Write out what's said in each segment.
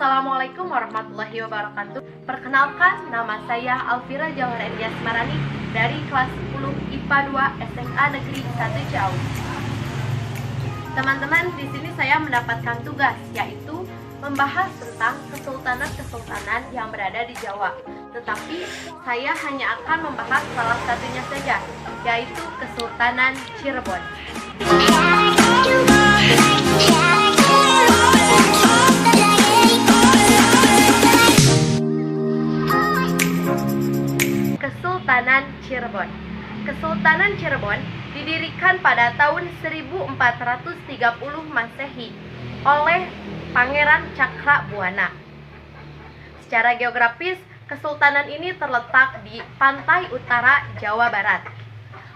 Assalamualaikum warahmatullahi wabarakatuh. Perkenalkan, nama saya Alfira Jawahar Endias Marani dari kelas 10 IPA 2 SMA Negeri 1 Ciawi. Teman-teman, di sini saya mendapatkan tugas, yaitu membahas tentang kesultanan-kesultanan yang berada di Jawa. Tetapi saya hanya akan membahas salah satunya saja, yaitu Kesultanan Cirebon. Kesultanan Cirebon. Kesultanan Cirebon didirikan pada tahun 1430 Masehi oleh Pangeran Cakrabuana. Secara geografis, kesultanan ini terletak di pantai utara Jawa Barat.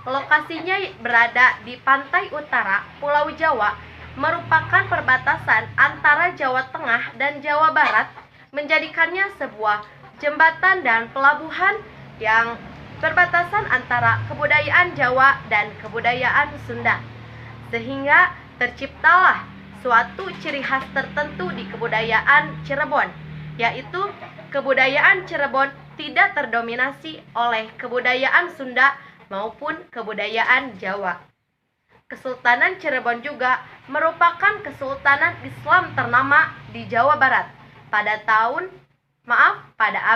Lokasinya berada di pantai utara Pulau Jawa, merupakan perbatasan antara Jawa Tengah dan Jawa Barat, menjadikannya sebuah jembatan dan pelabuhan yang berbatasan antara kebudayaan Jawa dan kebudayaan Sunda, sehingga terciptalah suatu ciri khas tertentu di kebudayaan Cirebon, yaitu kebudayaan Cirebon tidak terdominasi oleh kebudayaan Sunda maupun kebudayaan Jawa. Kesultanan Cirebon juga merupakan kesultanan Islam ternama di Jawa Barat pada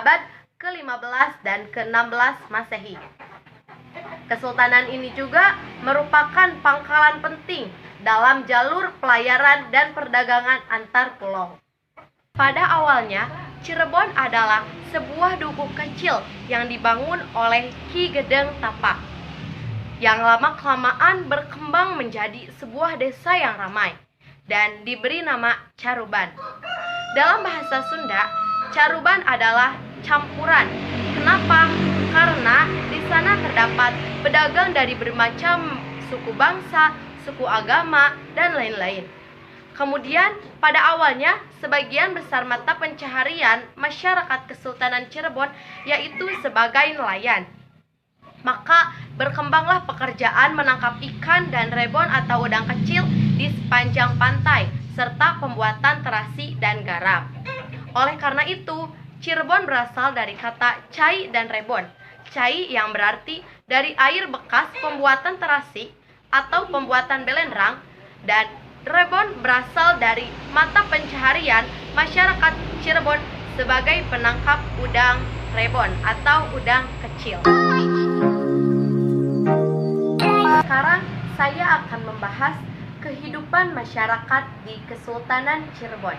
abad ke-15 dan ke-16 Masehi. Kesultanan ini juga merupakan pangkalan penting dalam jalur pelayaran dan perdagangan antar pulau. Pada awalnya, Cirebon adalah sebuah dukuh kecil yang dibangun oleh Ki Gedeng Tapa, yang lama-kelamaan berkembang menjadi sebuah desa yang ramai dan diberi nama Caruban. Dalam bahasa Sunda, Caruban adalah campuran. Kenapa? Karena di sana terdapat pedagang dari bermacam suku bangsa, suku agama, dan lain-lain. Kemudian, pada awalnya, sebagian besar mata pencaharian masyarakat Kesultanan Cirebon yaitu sebagai nelayan. Maka, berkembanglah pekerjaan menangkap ikan dan rebon atau udang kecil di sepanjang pantai, serta pembuatan terasi dan garam. Oleh karena itu, Cirebon berasal dari kata cai dan rebon. Cai yang berarti dari air bekas pembuatan terasi atau pembuatan belendrang, dan rebon berasal dari mata pencaharian masyarakat Cirebon sebagai penangkap udang rebon atau udang kecil. Sekarang saya akan membahas kehidupan masyarakat di Kesultanan Cirebon.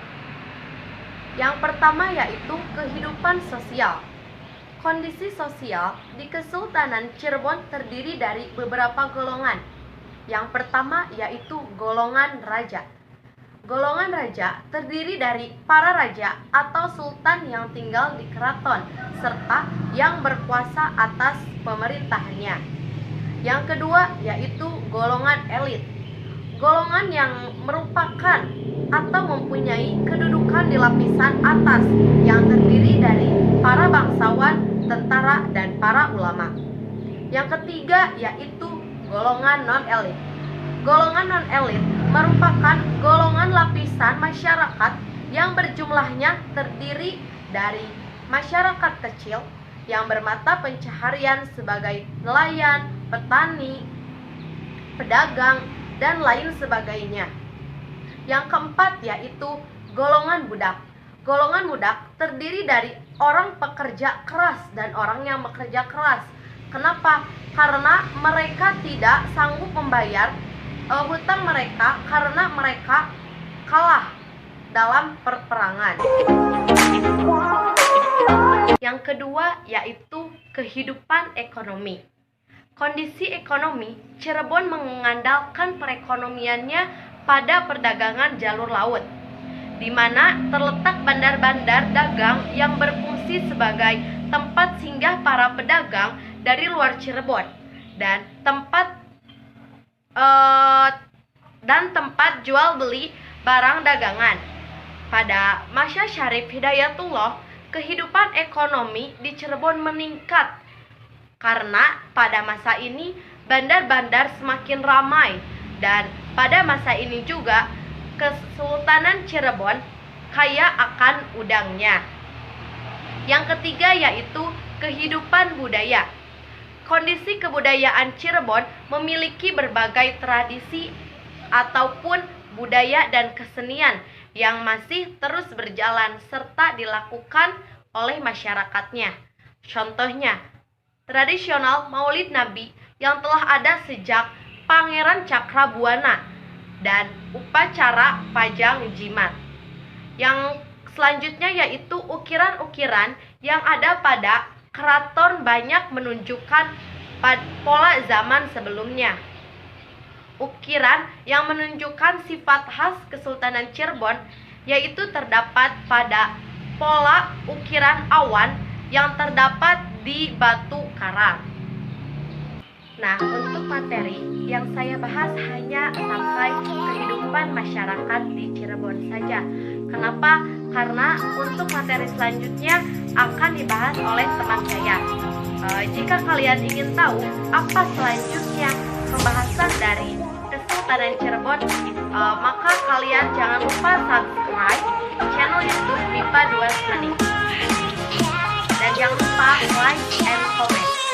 Yang pertama yaitu kehidupan sosial. Kondisi sosial di Kesultanan Cirebon terdiri dari beberapa golongan. Yang pertama yaitu golongan raja. Golongan raja terdiri dari para raja atau sultan yang tinggal di keraton serta yang berkuasa atas pemerintahannya. Yang kedua yaitu golongan elit. Golongan yang merupakan atau mempunyai kedudukan di lapisan atas yang terdiri dari para bangsawan, tentara, dan para ulama. Yang ketiga yaitu golongan non-elit. Golongan non-elit merupakan golongan lapisan masyarakat yang berjumlahnya terdiri dari masyarakat kecil yang bermata pencaharian sebagai nelayan, petani, pedagang, dan lain sebagainya. Yang keempat yaitu golongan budak. Golongan budak terdiri dari orang pekerja keras dan orang yang bekerja keras. Kenapa? Karena mereka tidak sanggup membayar hutang mereka karena mereka kalah dalam perperangan. Yang kedua yaitu kehidupan ekonomi. Kondisi ekonomi Cirebon mengandalkan perekonomiannya pada perdagangan jalur laut, di mana terletak bandar-bandar dagang yang berfungsi sebagai tempat singgah para pedagang dari luar Cirebon dan tempat jual beli barang dagangan. Pada masa Syarif Hidayatullah, kehidupan ekonomi di Cirebon meningkat karena pada masa ini bandar-bandar semakin ramai, dan pada masa ini juga Kesultanan Cirebon kaya akan udangnya. Yang ketiga yaitu kehidupan budaya. Kondisi kebudayaan Cirebon memiliki berbagai tradisi ataupun budaya dan kesenian yang masih terus berjalan serta dilakukan oleh masyarakatnya. Contohnya, tradisional Maulid Nabi yang telah ada sejak Pangeran Cakrabuana dan upacara Pajang Jimat. Yang selanjutnya yaitu ukiran-ukiran yang ada pada keraton banyak menunjukkan pola zaman sebelumnya. Ukiran yang menunjukkan sifat khas Kesultanan Cirebon yaitu terdapat pada pola ukiran awan yang terdapat di batu karang. Nah, untuk materi yang saya bahas hanya sampai kehidupan masyarakat di Cirebon saja. Kenapa? Karena untuk materi selanjutnya akan dibahas oleh teman saya. Jika kalian ingin tahu apa selanjutnya pembahasan dari Kesultanan Cirebon, maka kalian jangan lupa subscribe channel YouTube MIPA 2 Study. Dan jangan lupa like and comment.